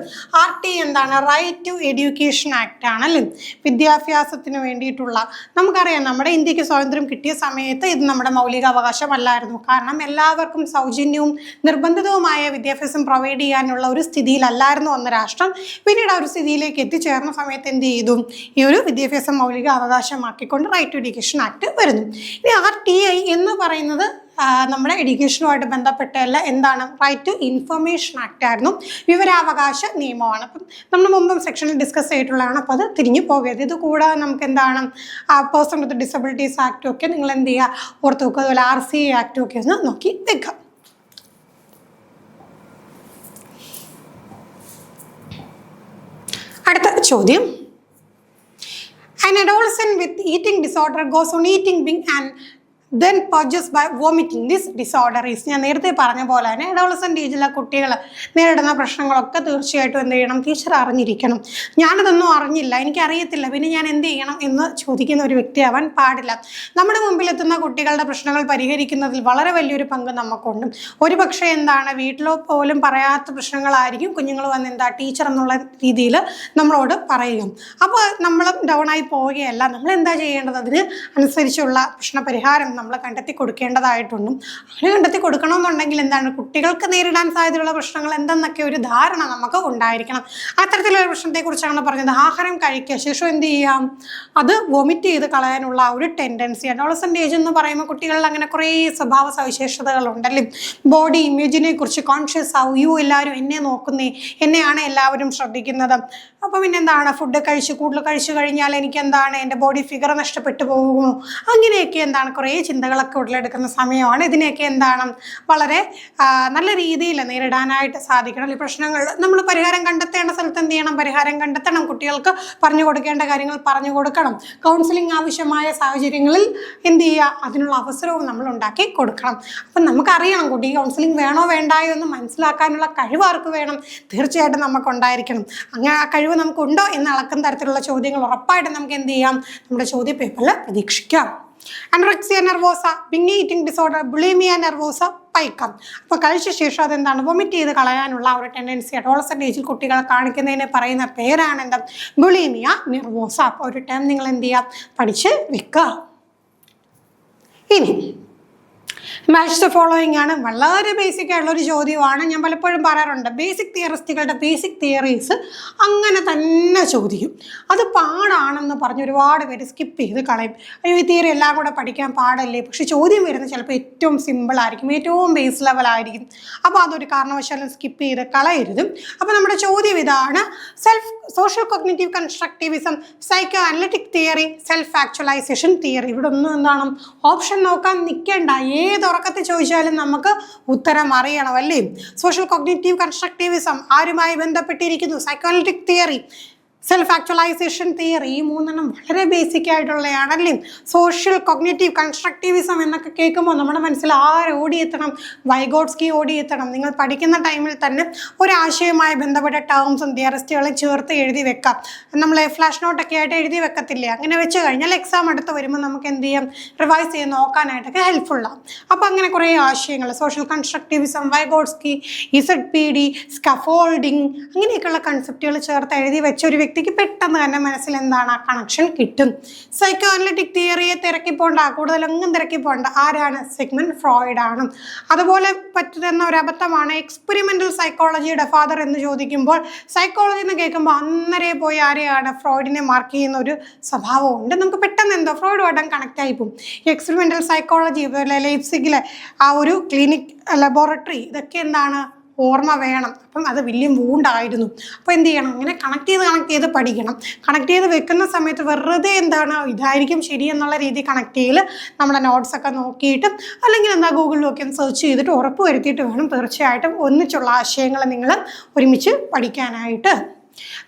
RT എന്താണ്, റൈറ്റ് ടു എഡ്യൂക്കേഷൻ ആക്ട് ആണല്ലേ, വിദ്യാഭ്യാസത്തിന് വേണ്ടിയിട്ടുള്ള. നമുക്കറിയാം നമ്മുടെ ഇന്ത്യക്ക് സ്വാതന്ത്ര്യം കിട്ടിയ സമയത്ത് ഇത് നമ്മുടെ മൗലിക അവകാശമല്ലായിരുന്നു. കാരണം എല്ലാവർക്കും സൗജന്യവും നിർബന്ധിതവുമായ വിദ്യാഭ്യാസം പ്രൊവൈഡ് ചെയ്യാനുള്ള ഒരു സ്ഥിതിയിലല്ലായിരുന്നു അന്ന് രാഷ്ട്രം. പിന്നീട് ആ ഒരു സ്ഥിതിയിലേക്ക് എത്തിച്ചേർന്ന സമയത്ത് എന്ത് ചെയ്തു, ഈ ഒരു വിദ്യാഭ്യാസം മൗലിക അവകാശമാക്കിക്കൊണ്ട് റൈറ്റ് ടു എഡ്യൂക്കേഷൻ ആക്ട് വരുന്നു. ഇനി RTI എന്ന് പറയുന്നത് നമ്മുടെ എഡ്യൂക്കേഷനുമായിട്ട് ബന്ധപ്പെട്ടല്ല, എന്താണ്, റൈറ്റ് ടു ഇൻഫർമേഷൻ ആക്ട് ആയിരുന്നു, വിവരാവകാശ നിയമമാണ്. അപ്പം നമ്മൾ മുമ്പും സെക്ഷനിൽ ഡിസ്കസ് ചെയ്തിട്ടുള്ളതാണ്. അപ്പോൾ അത് തിരിഞ്ഞു പോകരുത്. ഇത് കൂടാതെ നമുക്ക് എന്താണ് പേഴ്സൺ വിത്ത് ഡിസബിലിറ്റീസ് ആക്ടും ഒക്കെ നിങ്ങൾ എന്ത് ചെയ്യുക, ഓർത്ത് വെക്കുക. അതുപോലെ RCA ആക്ടും ഒക്കെ ഒന്ന് നോക്കി വെക്കാം. അടുത്ത ചോദ്യം, an adolescent with eating disorder goes on eating being and then purges by vomiting. This disorder is, ഞാൻ നേരത്തെ പറഞ്ഞ പോലെ തന്നെ അഡോളസെൻ്റ് ഏജിലെ കുട്ടികൾ നേരിടുന്ന പ്രശ്നങ്ങളൊക്കെ തീർച്ചയായിട്ടും എന്ത് ചെയ്യണം, ടീച്ചർ അറിഞ്ഞിരിക്കണം. ഞാനിതൊന്നും അറിഞ്ഞില്ല, എനിക്കറിയത്തില്ല, പിന്നെ ഞാൻ എന്ത് ചെയ്യണം എന്ന് ചോദിക്കുന്ന ഒരു വ്യക്തിയാവാൻ പാടില്ല. നമ്മുടെ മുമ്പിലെത്തുന്ന കുട്ടികളുടെ പ്രശ്നങ്ങൾ പരിഹരിക്കുന്നതിൽ വളരെ വലിയൊരു പങ്ക് നമുക്കുണ്ട്. ഒരു പക്ഷേ എന്താണ്, വീട്ടിലോ പോലും പറയാത്ത പ്രശ്നങ്ങളായിരിക്കും കുഞ്ഞുങ്ങൾ വന്ന് എന്താ ടീച്ചർ എന്നുള്ള രീതിയിൽ നമ്മളോട് പറയുക. അപ്പോൾ നമ്മൾ ഡൗൺ ആയി പോവുകയല്ല, നമ്മൾ എന്താ ചെയ്യേണ്ടത്, അതിന് അനുസരിച്ചുള്ള പ്രശ്നപരിഹാരം നമ്മൾ കണ്ടെത്തി കൊടുക്കേണ്ടതായിട്ടുണ്ട്. അങ്ങനെ കണ്ടെത്തി കൊടുക്കണമെന്നുണ്ടെങ്കിൽ എന്താണ്, കുട്ടികൾക്ക് നേരിടാൻ സാധ്യതയുള്ള പ്രശ്നങ്ങൾ എന്തെന്നൊക്കെ ഒരു ധാരണ നമുക്ക് ഉണ്ടായിരിക്കണം. അത്തരത്തിലുള്ള പ്രശ്നത്തെക്കുറിച്ചാണ് പറഞ്ഞത്. ആഹാരം കഴിക്കുക, ശേഷം എന്ത് ചെയ്യാം, അത് വൊമിറ്റ് ചെയ്ത് കളയാനുള്ള ആ ഒരു ടെൻഡൻസി. അഡോളസെൻ്റ് ഏജ് എന്ന് പറയുമ്പോൾ കുട്ടികളിൽ അങ്ങനെ കുറേ സ്വഭാവ സവിശേഷതകളുണ്ടല്ലേ. ബോഡി ഇമേജിനെ കുറിച്ച് കോൺഷ്യസ് ആവും. എല്ലാവരും എന്നെ നോക്കുന്നേ, എന്നെയാണ് എല്ലാവരും ശ്രദ്ധിക്കുന്നത്. അപ്പോൾ പിന്നെ എന്താണ്, ഫുഡ് കൂടുതൽ കഴിച്ചു കഴിഞ്ഞാൽ എനിക്ക് എന്താണ്, എൻ്റെ ബോഡി ഫിഗർ നഷ്ടപ്പെട്ടു പോകുമോ, അങ്ങനെയൊക്കെ എന്താണ് കുറേ ചിന്തകളൊക്കെ ഉടലെടുക്കുന്ന സമയമാണ്. ഇതിനെയൊക്കെ എന്താണ് വളരെ നല്ല രീതിയിൽ നേരിടാനായിട്ട് സാധിക്കണം. ഈ പ്രശ്നങ്ങൾ നമ്മൾ പരിഹാരം കണ്ടെത്തേണ്ട സ്ഥലത്ത് എന്ത് ചെയ്യണം? പരിഹാരം കണ്ടെത്തണം. കുട്ടികൾക്ക് പറഞ്ഞു കൊടുക്കേണ്ട കാര്യങ്ങൾ പറഞ്ഞു കൊടുക്കണം. കൗൺസിലിംഗ് ആവശ്യമായ സാഹചര്യങ്ങളിൽ എന്ത് ചെയ്യുക? അതിനുള്ള അവസരവും നമ്മൾ ഉണ്ടാക്കി കൊടുക്കണം. അപ്പം നമുക്കറിയണം കുട്ടി കൗൺസിലിംഗ് വേണോ വേണ്ടായോ എന്ന് മനസ്സിലാക്കാനുള്ള കഴിവ് ആർക്ക് വേണം? തീർച്ചയായിട്ടും നമുക്കുണ്ടായിരിക്കണം. അങ്ങനെ ആ കഴിവ് നമുക്കുണ്ടോ എന്ന് അളക്കുന്ന തരത്തിലുള്ള ചോദ്യങ്ങൾ ഉറപ്പായിട്ടും നമുക്ക് എന്ത് ചെയ്യാം? നമ്മുടെ ചോദ്യ പേപ്പറിൽ പ്രതീക്ഷിക്കാം. Anorexia nervosa, binge eating disorder, bulimia nervosa, പൈക്കം. അപ്പോൾ കഴിച്ച ശേഷം അതെന്താണ്? വൊമിറ്റ് ചെയ്ത് കളയാനുള്ള ഒരു ടെൻഡൻസി അഡോളസെന്റ് ഏജിൽ കുട്ടികളെ കാണിക്കുന്നതിന് പറയുന്ന പേരാണ് എന്താ? Bulimia nervosa. അപ്പോൾ ഒരു ടേം നിങ്ങൾ എന്ത് ചെയ്യുക? പഠിച്ച് വെക്കുക. ഇനി മാച്ച് ദ ഫോളോയിങ് ആണ്. വളരെ ബേസിക് ആയിട്ടുള്ള ഒരു ചോദ്യമാണ്. ഞാൻ പലപ്പോഴും പറയാറുണ്ട്, ബേസിക് തിയറിസ്റ്റുകളുടെ ബേസിക് തിയറീസ് അങ്ങനെ തന്നെ ചോദിക്കും. അത് പാടാണെന്ന് പറഞ്ഞ് ഒരുപാട് പേര് സ്കിപ്പ് ചെയ്ത് കളയും. അയ്യോ ഈ തിയറി എല്ലാം കൂടെ പഠിക്കാൻ പാടല്ലേ. പക്ഷെ ചോദ്യം വരുന്നത് ചിലപ്പോൾ ഏറ്റവും സിമ്പിളായിരിക്കും, ഏറ്റവും ബേസ് ലെവലായിരിക്കും. അപ്പോൾ അതൊരു കാരണവശാലും സ്കിപ്പ് ചെയ്ത് കളയരുതും. അപ്പോൾ നമ്മുടെ ചോദ്യം ഇതാണ്: social cognitive constructivism, psycho analytic theory, self actualisation theory. ഇവിടെ ഒന്നും എന്താണ് ഓപ്ഷൻ നോക്കാൻ നിൽക്കേണ്ട. ഏതൊറക്കത്തിൽ ചോദിച്ചാലും നമുക്ക് ഉത്തരം അറിയണം അല്ലേ? സോഷ്യൽ കോഗ്നിറ്റീവ് കൺസ്ട്രക്റ്റിവിസം ആരുമായി ബന്ധപ്പെട്ടിരിക്കുന്നു? Psycho analytic theory, self actualisation theory. ഈ മൂന്നെണ്ണം വളരെ ബേസിക് ആയിട്ടുള്ളതാണല്ലേ. സോഷ്യൽ കോഗ്നിറ്റീവ് കൺസ്ട്രക്റ്റിവിസം എന്നൊക്കെ കേൾക്കുമ്പോൾ നമ്മുടെ മനസ്സിൽ ഓടിയെത്തണം? വൈഗോട്സ്കി ഓടിയെത്തണം. നിങ്ങൾ പഠിക്കുന്ന ടൈമിൽ തന്നെ ഒരാശയവുമായി ബന്ധപ്പെട്ട ടേംസും തിയറിസ്റ്റുകളും ചേർത്ത് എഴുതി വെക്കാം. നമ്മൾ ഫ്ലാഷ് നോട്ടൊക്കെ ആയിട്ട് എഴുതി വെക്കത്തില്ലേ? അങ്ങനെ വെച്ച് കഴിഞ്ഞാൽ എക്സാം അടുത്ത് വരുമ്പോൾ നമുക്ക് എന്ത് ചെയ്യാം? റിവൈസ് ചെയ്ത് നോക്കാനായിട്ടൊക്കെ ഹെൽപ്ഫുള്ളാണ്. അപ്പോൾ അങ്ങനെ കുറേ ആശയങ്ങൾ, social constructivism, Vygotsky, ZPD, scaffolding, അങ്ങനെയൊക്കെയുള്ള കൺസെപ്റ്റുകൾ ചേർത്ത് എഴുതി വെച്ച ഒരു വ്യക്തിക്ക് പെട്ടെന്ന് തന്നെ മനസ്സിൽ എന്താണ്? ആ കണക്ഷൻ കിട്ടും. സൈക്കോ അനലിറ്റിക് തിയറിയെ തിരക്കിപ്പോണ്ട, കൂടുതലൊന്നും തിരക്കിപ്പോണ്ട. ആരാണ്? സിഗ്മണ്ട് ഫ്രോയിഡ് ആണ്. അതുപോലെ പറ്റുന്ന ഒരു അബദ്ധമാണ് എക്സ്പെരിമെന്റൽ സൈക്കോളജിയുടെ ഫാദർ എന്ന് ചോദിക്കുമ്പോൾ സൈക്കോളജി എന്ന് കേൾക്കുമ്പോൾ അന്നേരെ പോയി ആരെയാണ്? ഫ്രോയിഡിനെ മാർക്ക് ചെയ്യുന്ന ഒരു സ്വഭാവമുണ്ട്. നമുക്ക് പെട്ടെന്ന് എന്തോ ഫ്രോയിഡുമായിട്ടും കണക്റ്റ് ആയി പോകും. എക്സ്പെരിമെന്റൽ സൈക്കോളജി, ലൈപ്സിഗിലെ ആ ഒരു ക്ലിനിക് ലബോറട്ടറി, ഇതൊക്കെ എന്താണ്? ഓർമ്മ വേണം. അപ്പം അത് വലിയ വൂണ്ടായിരുന്നു. അപ്പോൾ എന്ത് ചെയ്യണം? അങ്ങനെ കണക്ട് ചെയ്ത് പഠിക്കണം. കണക്ട് ചെയ്ത് വെക്കുന്ന സമയത്ത് വെറുതെ എന്താണ് ഇതായിരിക്കും ശരി എന്നുള്ള രീതി കണക്ട് ചെയ്യൽ, നമ്മുടെ നോട്ട്സൊക്കെ നോക്കിയിട്ട് അല്ലെങ്കിൽ എന്താ ഗൂഗിളിലൊക്കെ ഒന്ന് സെർച്ച് ചെയ്തിട്ട് ഉറപ്പ് വരുത്തിയിട്ട് വേണം തീർച്ചയായിട്ടും ഒന്നിച്ചുള്ള ആശയങ്ങൾ നിങ്ങൾ ഒരുമിച്ച് പഠിക്കാനായിട്ട്.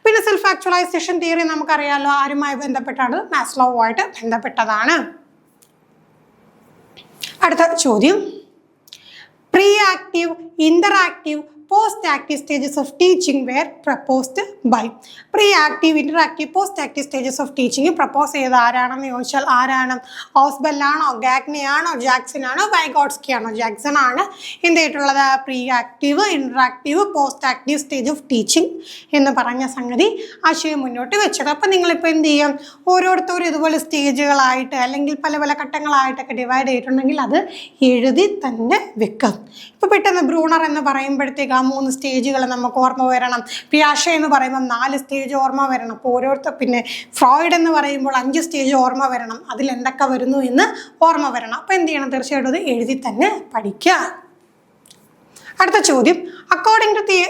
പിന്നെ സെൽഫ് ആക്ച്വലൈസേഷൻ തിയറി നമുക്കറിയാമല്ലോ, ആരുമായി ബന്ധപ്പെട്ടാണ്? മാസ്ലോവുമായിട്ട് ബന്ധപ്പെട്ടതാണ്. അടുത്ത ചോദ്യം: pre active, interactive, post active stages of teaching were proposed by. Pre active, interactive, post active stages of teaching propose ചെയ്ത ആരാണെന്ന് ചോദിച്ചാൽ ആരാണ്? ഓസ്ബെല്ലാണോ, ഗാഗ്നെ ആണോ, ജാക്സൺ ആണോ, വൈഗോട്സ്കി ആണോ? ജാക്സൺ ആണ് എന്ത് ചെയ്തിട്ടുള്ളത്? Pre active, interactive, post active stage of teaching എന്ന് പറഞ്ഞ സംഗതി ആശയം മുന്നോട്ട് വെച്ചത്. അപ്പം നിങ്ങളിപ്പോൾ എന്ത് ചെയ്യും? ഓരോരുത്തരും ഇതുപോലെ സ്റ്റേജുകളായിട്ട് അല്ലെങ്കിൽ പല പല ഘട്ടങ്ങളായിട്ടൊക്കെ ഡിവൈഡ് ചെയ്തിട്ടുണ്ടെങ്കിൽ അത് എഴുതി തന്നെ വെക്കാം. ഇപ്പോൾ പെട്ടെന്ന് ബ്രൂണർ എന്ന് പറയുമ്പോഴത്തേക്ക് 3 സ്റ്റേജുകൾ നമുക്ക് ഓർമ്മ വരണം. പിയാഷെ എന്ന് പറയുമ്പോൾ 4 സ്റ്റേജ് ഓർമ്മ വരണം. അപ്പോൾ ഓരോരുത്തർ, പിന്നെ ഫ്രോയിഡ് എന്ന് പറയുമ്പോൾ 5 സ്റ്റേജ് ഓർമ്മ വരണം. അതിൽ എന്തൊക്കെ വരുന്നു എന്ന് ഓർമ്മ വരണം. അപ്പോൾ എന്ത് ചെയ്യണം? തീർച്ചയായിട്ടും അത് എഴുതി തന്നെ പഠിക്കുക. അടുത്ത ചോദ്യം: അക്കോർഡിംഗ് ടു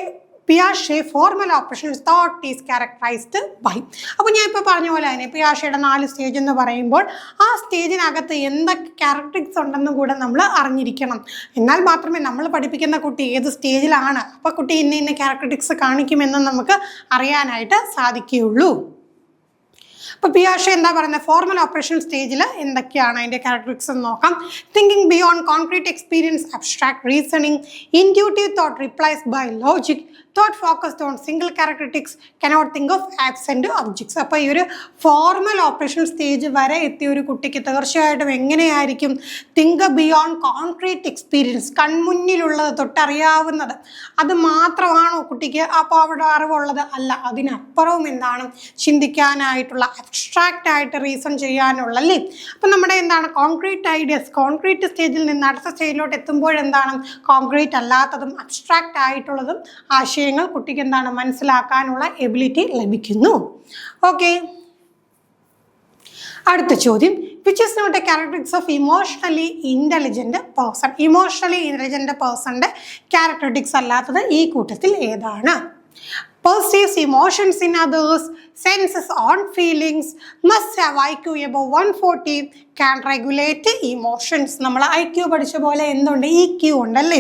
പിയാഷെ formal operation thought is characterised by. അപ്പോൾ ഞാൻ ഇപ്പോൾ പറഞ്ഞ പോലെ തന്നെ പിയാഷയുടെ 4 സ്റ്റേജ് എന്ന് പറയുമ്പോൾ ആ സ്റ്റേജിനകത്ത് എന്തൊക്കെ ക്യാരക്ടറിസ്റ്റിക്സ് ഉണ്ടെന്നും കൂടെ നമ്മൾ അറിഞ്ഞിരിക്കണം. എന്നാൽ മാത്രമേ നമ്മൾ പഠിപ്പിക്കുന്ന കുട്ടി ഏത് സ്റ്റേജിലാണ്, അപ്പോൾ കുട്ടി ഇന്ന ക്യാരക്ടറിസ്റ്റിക്സ് കാണിക്കുമെന്ന് നമുക്ക് അറിയാനായിട്ട് സാധിക്കുകയുള്ളൂ. അപ്പോൾ പിയാഷെ എന്താ പറയുന്നത്? ഫോർമൽ ഓപ്പറേഷൻ സ്റ്റേജിൽ എന്തൊക്കെയാണ് അതിൻ്റെ ക്യാരക്ടറിസ്റ്റിക്സ് എന്ന് നോക്കാം. Thinking beyond concrete experience, abstract reasoning, intuitive thought replaced by logic, thought focused on single characteristics, cannot think of absent objects. അപ്പോൾ ഈ ഒരു ഫോർമൽ ഓപ്പറേഷൻ സ്റ്റേജ് വരെ എത്തിയ ഒരു കുട്ടിക്ക് തീർച്ചയായിട്ടും എങ്ങനെയായിരിക്കും? തിങ്ക് ബിയോണ്ട് കോൺക്രീറ്റ് എക്സ്പീരിയൻസ്, കൺമുന്നിലുള്ളത്, തൊട്ടറിയാവുന്നത്, അത് മാത്രമാണോ കുട്ടിക്ക് അപ്പോൾ അവിടെ അറിവുള്ളത്? അല്ല, അതിനപ്പുറവും എന്താണ്? ചിന്തിക്കാനായിട്ടുള്ള, അബ്സ്ട്രാക്റ്റ് ആയിട്ട് റീസൺ ചെയ്യാനുള്ള, അല്ലേ? അപ്പം നമ്മുടെ എന്താണ്? കോൺക്രീറ്റ് ഐഡിയസ്, കോൺക്രീറ്റ് സ്റ്റേജിൽ നിന്ന് അടുത്ത സ്റ്റേജിലോട്ട് എത്തുമ്പോഴെന്താണ്? കോൺക്രീറ്റ് അല്ലാത്തതും അബ്സ്ട്രാക്റ്റ് ആയിട്ടുള്ളതും ആശയങ്ങൾ കുട്ടിക്ക് എന്താണ്? മനസ്സിലാക്കാനുള്ള എബിലിറ്റി ലഭിക്കുന്നു. ഓക്കെ, അടുത്ത ചോദ്യം: which is not a characteristics of emotionally intelligent person. Emotionally intelligent പേഴ്സണിൻ്റെ ക്യാരക്ടറിസ്റ്റിക്സ് അല്ലാത്തത് ഈ കൂട്ടത്തിൽ ഏതാണ്? Perceives emotions in others, senses on feelings, must have IQ above 140, can regulate emotions. നമ്മൾ IQ പഠിച്ച പോലെ എന്തുണ്ട്? EQ ഉണ്ടല്ലേ,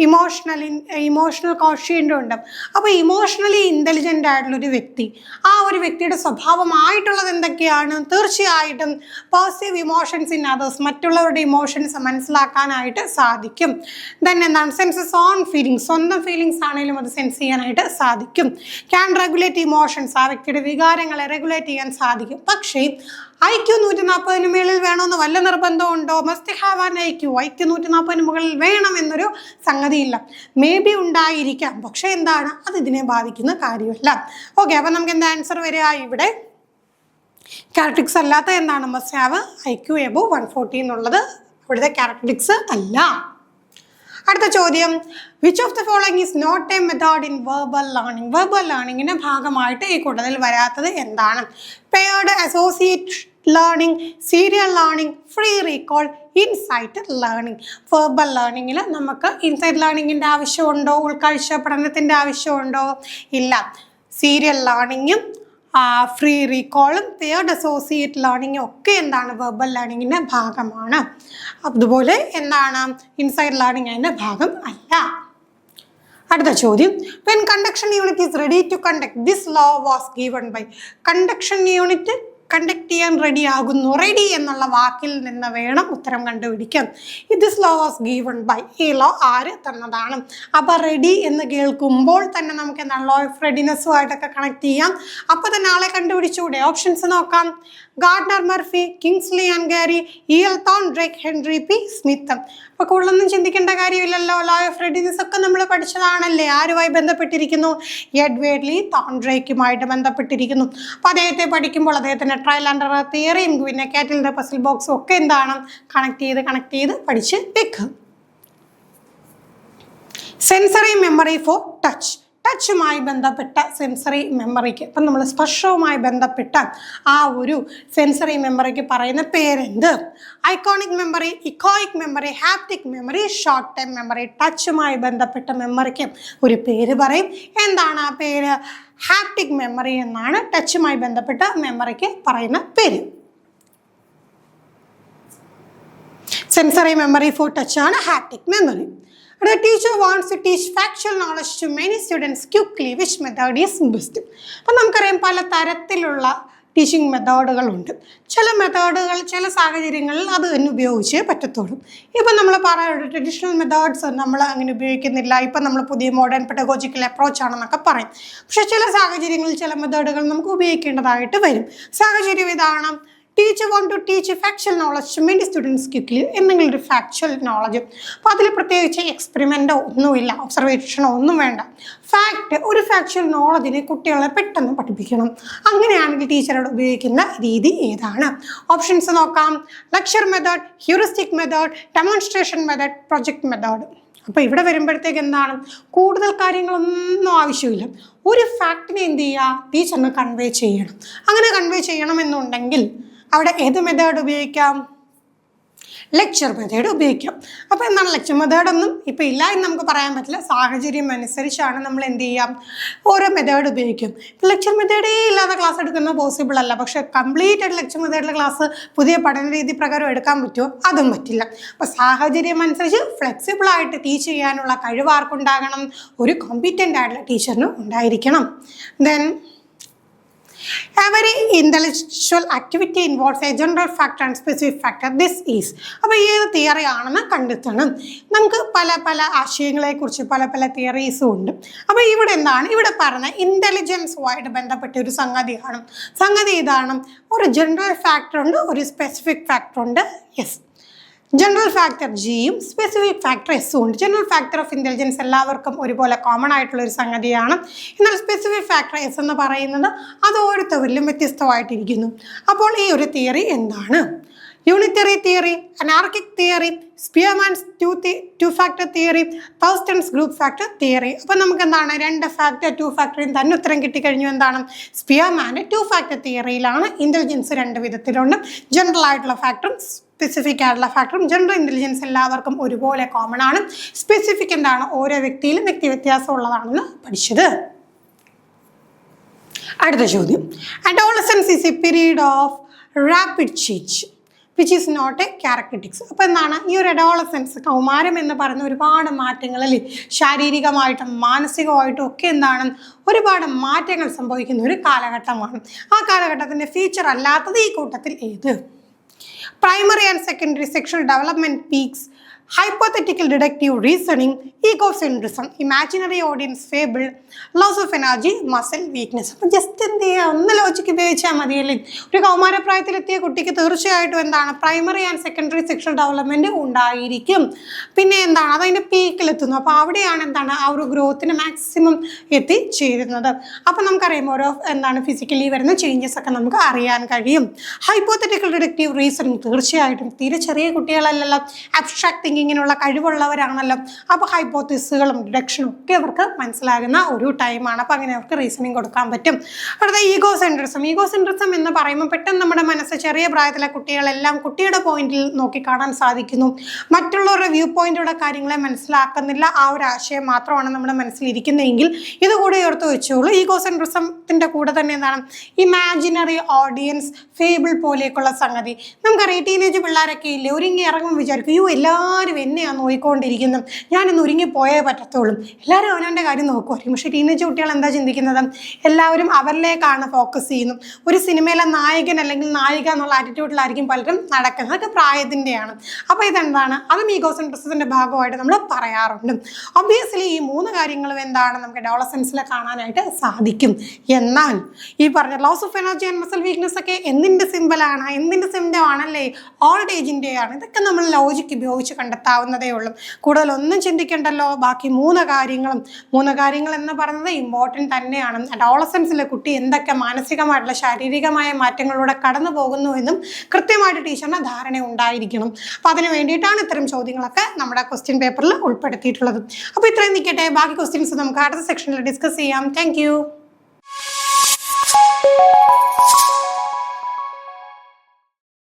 ഇമോഷണൽ കോഷ്യൻ്റ് ഉണ്ട്. അപ്പോൾ ഇമോഷണലി ഇൻ്റലിജൻ്റ് ആയിട്ടുള്ളൊരു വ്യക്തി, ആ ഒരു വ്യക്തിയുടെ സ്വഭാവമായിട്ടുള്ളത് എന്തൊക്കെയാണ്? തീർച്ചയായിട്ടും പോസിറ്റീവ് ഇമോഷൻസ് ഇൻ അതേഴ്സ്, മറ്റുള്ളവരുടെ ഇമോഷൻസ് മനസ്സിലാക്കാനായിട്ട് സാധിക്കും. ദെൻ എന്താണ്? സെൻസസ് ഓൺ ഫീലിങ്സ്, സ്വന്തം ഫീലിങ്സ് ആണെങ്കിലും അത് സെൻസ് ചെയ്യാനായിട്ട് സാധിക്കും. ക്യാൻ റെഗുലേറ്റ് ഇമോഷൻസ്, ആ വ്യക്തിയുടെ വികാരങ്ങളെ റെഗുലേറ്റ് ചെയ്യാൻ സാധിക്കും. പക്ഷേ IQ 140 മുകളിൽ വേണമെന്ന് വല്ല നിർബന്ധമുണ്ടോ? മസ്റ്റ് ഹാവ് ആൻ IQ 140 മുകളിൽ വേണമെന്നൊരു സംഗതിയില്ല. മേ ബി ഉണ്ടായിരിക്കാം, പക്ഷേ എന്താണ്, അത് ഇതിനെ ബാധിക്കുന്ന കാര്യമല്ല. ഓക്കെ, അപ്പം നമുക്ക് എന്താ ആൻസർ വരിക? ഇവിടെ ക്യാരക്ടറിക്സ് അല്ലാത്ത എന്താണ്? മസ്റ്റ് ഹാവ് IQ എബോവ് 140 എന്നുള്ളത് ഇവിടുത്തെ ക്യാരക്ടറിക്സ് അല്ല. അടുത്ത ചോദ്യം, which of the following is not a method in verbal learning? Verbal ലേണിങ്ങിൻ്റെ ഭാഗമായിട്ട് ഈ കൂട്ടത്തിൽ വരാത്തത് എന്താണ്? Paired associate learning, serial learning, free recall, insighted learning. Verbal ലേണിങ്ങിൽ നമുക്ക് ഇൻസൈറ്റ് ലേണിങ്ങിൻ്റെ ആവശ്യമുണ്ടോ? ഉൾക്കാഴ്ച പഠനത്തിൻ്റെ ആവശ്യമുണ്ടോ? ഇല്ല. സീരിയൽ ലേണിങ്ങും ഫ്രീ റീകോളും പെയർഡ് അസോസിയേറ്റ് ലേണിങ്ങും ഒക്കെ എന്താണ്? വെർബൽ ലേണിങ്ങിൻ്റെ ഭാഗമാണ്. അതുപോലെ എന്താണ്? ഇൻസൈഡ് ലേണിംഗ് അതിൻ്റെ ഭാഗം അല്ല. അടുത്ത ചോദ്യം, when conduction unit is ready to conduct this law was given by? Conduction unit conduct ചെയ്യാൻ റെഡി ആകുന്നു. റെഡി എന്നുള്ള വാക്കിൽ നിന്ന് വേണം ഉത്തരം കണ്ടുപിടിക്കാൻ. This law was given by, ഈ ലോ ആര് തന്നതാണ്? അപ്പോൾ റെഡി എന്ന് കേൾക്കുമ്പോൾ തന്നെ നമുക്ക് എന്താണ്? ലോ ഓഫ് റെഡിനെസ്സുമായിട്ടൊക്കെ കണക്ട് ചെയ്യാം. അപ്പോൾ തന്നെ ആളെ കണ്ടുപിടിച്ചുകൂടെ? ഓപ്ഷൻസ് നോക്കാം. Gardner Murphy, Kingsley and Garry, E L Thorndike, Henry P Smith. അപ്പോൾ കൂടുതലൊന്നും ചിന്തിക്കേണ്ട കാര്യമില്ലല്ലോ. ലോ ഓഫ് റെഡിനെസ് ഒക്കെ നമ്മൾ പഠിച്ചതാണല്ലേ. ആരുമായി ബന്ധപ്പെട്ടിരിക്കുന്നു? എഡ്വേർഡ് ലീ തോൺഡ്രേക്കുമായിട്ട് ബന്ധപ്പെട്ടിരിക്കുന്നു. അപ്പോൾ അദ്ദേഹത്തെ പഠിക്കുമ്പോൾ അദ്ദേഹത്തിൻ്റെ ട്രയൽ ആൻഡ് എറർ തിയറിയും പിന്നെ കാറ്റിലിൻ്റെ പസിൽ ബോക്സും ഒക്കെ എന്താണ്? കണക്ട് ചെയ്ത് പഠിച്ച് വെക്കുക. സെൻസറി മെമ്മറി ഫോർ ടച്ച്, ടച്ചുമായി ബന്ധപ്പെട്ട സെൻസറി മെമ്മറിക്ക്, ഇപ്പം നമ്മൾ സ്പർശവുമായി ബന്ധപ്പെട്ട ആ ഒരു സെൻസറി മെമ്മറിക്ക് പറയുന്ന പേരെന്ത്? Iconic memory, echoic memory, haptic memory, short time memory. ടച്ചുമായി ബന്ധപ്പെട്ട മെമ്മറിക്ക് ഒരു പേര് പറയും. എന്താണ് ആ പേര്? ഹാപ്റ്റിക് മെമ്മറി എന്നാണ് ടച്ചുമായി ബന്ധപ്പെട്ട മെമ്മറിക്ക് പറയുന്ന പേര്. സെൻസറി മെമ്മറി ഫോർ ടച്ച് ആണ് haptic memory. The teacher wants to teach factual knowledge to many students quickly. Which method is best? അപ്പം നമുക്കറിയാം പല തരത്തിലുള്ള ടീച്ചിങ് മെത്തേഡുകളുണ്ട്. ചില മെത്തേഡുകൾ ചില സാഹചര്യങ്ങളിൽ അത് തന്നെ ഉപയോഗിച്ചേ പറ്റത്തുള്ളൂ. ഇപ്പം നമ്മൾ പറയുന്നത് ട്രഡീഷണൽ മെത്തേഡ്സ് നമ്മൾ അങ്ങനെ ഉപയോഗിക്കുന്നില്ല, ഇപ്പം നമ്മൾ പുതിയ മോഡേൺ പെഡഗോജിക്കൽ അപ്രോച്ച് ആണെന്നൊക്കെ പറയും. പക്ഷേ ചില സാഹചര്യങ്ങളിൽ ചില മെത്തേഡുകൾ നമുക്ക് ഉപയോഗിക്കേണ്ടതായിട്ട് വരും. സാഹചര്യം ഇതാണ്, teacher want to teach factual knowledge many students quickly, എന്തെങ്കിലും ഒരു ഫാക്ച്വൽ നോളജ്. അപ്പോൾ അതിൽ പ്രത്യേകിച്ച് എക്സ്പെരിമെൻറ്റോ ഒന്നുമില്ല, ഒബ്സർവേഷനോ ഒന്നും വേണ്ട. ഒരു ഫാക്ച്വൽ നോളജിനെ കുട്ടികളെ പെട്ടെന്ന് പഠിപ്പിക്കണം. അങ്ങനെയാണെങ്കിൽ ടീച്ചറോട് ഉപയോഗിക്കുന്ന രീതി ഏതാണ്? ഓപ്ഷൻസ് നോക്കാം. Lecture method, heuristic method, demonstration method, project method. അപ്പോൾ ഇവിടെ വരുമ്പോഴത്തേക്ക് എന്താണ്? കൂടുതൽ കാര്യങ്ങളൊന്നും ആവശ്യമില്ല. ഒരു ഫാക്റ്റിനെ എന്ത് ചെയ്യുക? ടീച്ചറിന് കൺവേ ചെയ്യണം. അങ്ങനെ കൺവേ ചെയ്യണമെന്നുണ്ടെങ്കിൽ അവിടെ ഏത് മെത്തേഡ് ഉപയോഗിക്കാം? ലെക്ചർ മെത്തേഡ് ഉപയോഗിക്കാം. അപ്പോൾ എന്താണ് ലെക്ചർ മെത്തേഡൊന്നും ഇപ്പോൾ ഇല്ല എന്ന് നമുക്ക് പറയാൻ പറ്റില്ല. സാഹചര്യം അനുസരിച്ചാണ് നമ്മൾ എന്ത് ചെയ്യാം? ഓരോ മെത്തേഡ് ഉപയോഗിക്കും. ലെക്ചർ മെത്തേഡേ ഇല്ലാതെ ക്ലാസ് എടുക്കുന്നത് പോസിബിൾ അല്ല. പക്ഷേ കംപ്ലീറ്റ് ആയിട്ട് ലെക്ചർ മെത്തേഡിലെ ക്ലാസ് പുതിയ പഠന രീതി പ്രകാരം എടുക്കാൻ പറ്റുമോ? അതും പറ്റില്ല. അപ്പോൾ സാഹചര്യം അനുസരിച്ച് ഫ്ലെക്സിബിളായിട്ട് ടീച്ച് ചെയ്യാനുള്ള കഴിവ് ആർക്കുണ്ടാകണം? ഒരു കോമ്പീറ്റൻ്റ് ആയിട്ടുള്ള ടീച്ചറിന് ഉണ്ടായിരിക്കണം. Then every intellectual activity involves a general factor and specific factor. This is, അപ്പോൾ ഏത് തിയറി ആണെന്ന് കണ്ടെത്തണം. നമുക്ക് പല ആശയങ്ങളെക്കുറിച്ച് പല തിയറീസും ഉണ്ട്. അപ്പോൾ ഇവിടെ എന്താണ്? ഇവിടെ പറഞ്ഞ ഇൻ്റലിജൻസുമായിട്ട് ബന്ധപ്പെട്ട ഒരു സംഗതിയാണ്. സംഗതി ഇതാണ്, ഒരു ജനറൽ ഫാക്ടർ ഉണ്ട്, ഒരു സ്പെസിഫിക് ഫാക്ടർ ഉണ്ട്. യെസ്, ജനറൽ ഫാക്ടർ ജിയും സ്പെസിഫിക് ഫാക്ടർ എസും ഉണ്ട്. ജനറൽ ഫാക്ടർ ഓഫ് ഇൻ്റലിജൻസ് എല്ലാവർക്കും ഒരുപോലെ കോമൺ ആയിട്ടുള്ളൊരു സംഗതിയാണ്. എന്നാൽ സ്പെസിഫിക് ഫാക്ടർ എസ് എന്ന് പറയുന്നത് അത് ഓരോരുത്തരിലും വ്യത്യസ്തമായിട്ടിരിക്കുന്നു. അപ്പോൾ ഈ ഒരു തിയറി എന്താണ്? Unitary theory, anarchic theory, Spearman's two factor theory, Thurstone's group factor theory. അപ്പോൾ നമുക്ക് എന്താണ്? 2 ഫാക്ടർ 2 ഫാക്ടറിയും തന്നെ ഉത്തരം കിട്ടിക്കഴിഞ്ഞു. എന്താണ്? സ്പിയർമാൻ്റെ 2 ഫാക്ടർ തിയറിയിലാണ് ഇൻ്റലിജൻസ് 2 വിധത്തിലുണ്ട്. ജനറൽ ആയിട്ടുള്ള ഫാക്ടറും സ്പെസിഫിക് ആയിട്ടുള്ള ഫാക്ടറും. ജനറൽ ഇൻ്റലിജൻസ് എല്ലാവർക്കും ഒരുപോലെ കോമൺ ആണ്. സ്പെസിഫിക് എന്താണ്? ഓരോ വ്യക്തിയിലും വ്യത്യാസം ഉള്ളതാണെന്ന് പഠിച്ചത്. അടുത്ത ചോദ്യം, adolescence is a period of rapid change which is not a characteristics. അപ്പോൾ എന്താണ് ഈ ഒരു അഡോളസൻസ്, കൗമാരം എന്ന് പറയുന്ന ഒരുപാട് മാറ്റങ്ങളിൽ ശാരീരികമായിട്ടും മാനസികമായിട്ടും ഒക്കെ എന്താണ് ഒരുപാട് മാറ്റങ്ങൾ സംഭവിക്കുന്ന ഒരു കാലഘട്ടമാണ്. ആ കാലഘട്ടത്തിൻ്റെ ഫീച്ചർ അല്ലാത്തത് ഈ കൂട്ടത്തിൽ ഏത്? Primary and secondary sexual development peaks, hypothetical deductive reasoning, egocentrism, imaginary audience fable, loss of energy, muscle weakness. അപ്പം ജസ്റ്റ് എന്ത് ചെയ്യുക, ഒന്ന് ലോജിക്ക് ഉപയോഗിച്ചാൽ മതിയല്ലേ. ഒരു കൗമാരപ്രായത്തിലെത്തിയ കുട്ടിക്ക് തീർച്ചയായിട്ടും എന്താണ് primary and secondary sexual development ഉണ്ടായിരിക്കും. പിന്നെ എന്താണ് അതതിൻ്റെ പീക്കിലെത്തുന്നു. അപ്പോൾ അവിടെയാണ് എന്താണ് ആ ഒരു ഗ്രോത്തിന് മാക്സിമം എത്തിച്ചേരുന്നത്. അപ്പം നമുക്കറിയാം ഓരോ എന്താണ് ഫിസിക്കലി വരുന്ന ചേഞ്ചസ് ഒക്കെ നമുക്ക് അറിയാൻ കഴിയും. ഹൈപ്പോത്തറ്റിക്കൽ ഡിഡക്റ്റീവ് റീസണിങ്, തീർച്ചയായിട്ടും തീരെ ചെറിയ കുട്ടികളല്ലല്ലോ, അബ്സ്ട്രാക്ട് തിങ്കിങ്ങിനുള്ള കഴിവുള്ളവരാണല്ലോ. അപ്പോൾ ഹൈപ്പോത്തിസുകളും ഡിഡക്ഷനും ഒക്കെ അവർക്ക് മനസ്സിലാകുന്ന ഒരു ടൈമാണ്. അപ്പോൾ അങ്ങനെ അവർക്ക് റീസണിങ് കൊടുക്കാൻ പറ്റും. അടുത്ത ഈഗോസെൻട്രിസം എന്ന് പറയുമ്പോൾ പെട്ടെന്ന് നമ്മുടെ മനസ്സ് ചെറിയ പ്രായത്തിലെ കുട്ടികളെല്ലാം കുട്ടിയുടെ പോയിന്റിൽ നോക്കിക്കാണാൻ സാധിക്കുന്നു. മറ്റുള്ളവരുടെ വ്യൂ പോയിന്റിലുള്ള കാര്യങ്ങളെ മനസ്സിലാക്കുന്നില്ല. ആ ഒരു ആശയം മാത്രമാണ് നമ്മുടെ മനസ്സിലിരിക്കുന്നതെങ്കിൽ ഇതുകൂടെ ഓർത്ത് വെച്ചോളൂ. ഈഗോസെൻട്രിസത്തിൻ്റെ കൂടെ തന്നെ എന്താണ് ഇമാജിനറി ഓഡിയൻസ് ഫേബിൾ പോലെയൊക്കെയുള്ള സംഗതി. നമുക്കറിയാം ടീനേജ് പിള്ളേരൊക്കെ ഇല്ലേ, ഒരുങ്ങി ഇറങ്ങുമ്പോൾ വിചാരിക്കും യോ എല്ലാവരും എന്നെയാണ് നോക്കിക്കൊണ്ടിരിക്കുന്നത്, ഞാനിന്ന് ഒരുങ്ങി പോയേ പറ്റത്തുള്ളൂ. എല്ലാവരും അവനവൻ്റെ കാര്യം നോക്കുമായിരിക്കും. പക്ഷേ ടീനേജ് കുട്ടികൾ എന്താ ചിന്തിക്കുന്നത്, എല്ലാവരും അവരിലേക്കാണ് ഫോക്കസ് ചെയ്യുന്നത്. ഒരു സിനിമയിലെ നായകൻ അല്ലെങ്കിൽ നായിക എന്നുള്ള ആറ്റിറ്റ്യൂഡിലായിരിക്കും പലരും നടക്കുന്നത്. അതൊക്കെ പ്രായത്തിൻ്റെയാണ്. അപ്പോൾ ഇതെന്താണ്, അതും ഈഗോസെൻട്രിസത്തിൻ്റെ ഭാഗമായിട്ട് നമ്മൾ പറയാറുണ്ട്. ഒബ്വിയസ്ലി ഈ മൂന്ന് കാര്യങ്ങളും എന്താണ് നമുക്ക് അഡോളസൻസിൽ കാണാനായിട്ട് സാധിക്കും. എന്നാൽ ഈ പറഞ്ഞ loss of energy and muscle weakness ഒക്കെ എന്തിൻ്റെ സിമ്പിളാണ്, എന്തിൻ്റെ സിംറ്റം ആണല്ലേ, ഓൾഡ് ഏജിൻ്റെയാണ്. ഇതൊക്കെ നമ്മൾ ലോജിക്ക് ഉപയോഗിച്ച് കണ്ടെത്താവുന്നതേ ഉള്ളൂ. കൂടുതലൊന്നും ചിന്തിക്കേണ്ടല്ലോ. ബാക്കി മൂന്ന് കാര്യങ്ങൾ എന്ന് പറയുന്നത് ഇമ്പോർട്ടൻ്റ് തന്നെയാണ്. അഡോളസൻസിലെ കുട്ടി എന്തൊക്കെ മാനസികമായിട്ടുള്ള ശാരീരികമായ മാറ്റങ്ങളിലൂടെ കടന്നു പോകുന്നു എന്നും കൃത്യമായിട്ട് ടീച്ചറിന് ധാരണ ഉണ്ടായിരിക്കണം. അപ്പോൾ അതിന് വേണ്ടിയിട്ടാണ് ഇത്തരം ചോദ്യങ്ങളൊക്കെ നമ്മുടെ ക്വസ്റ്റ്യൻ പേപ്പറിൽ ഉൾപ്പെടുത്തിയിട്ടുള്ളത്. അപ്പോൾ ഇത്രയും നിൽക്കട്ടെ, ബാക്കി ക്വസ്റ്റ്യൻസ് നമുക്ക് അടുത്ത സെക്ഷനിൽ ഡിസ്കസ് ചെയ്യാം. Thank you.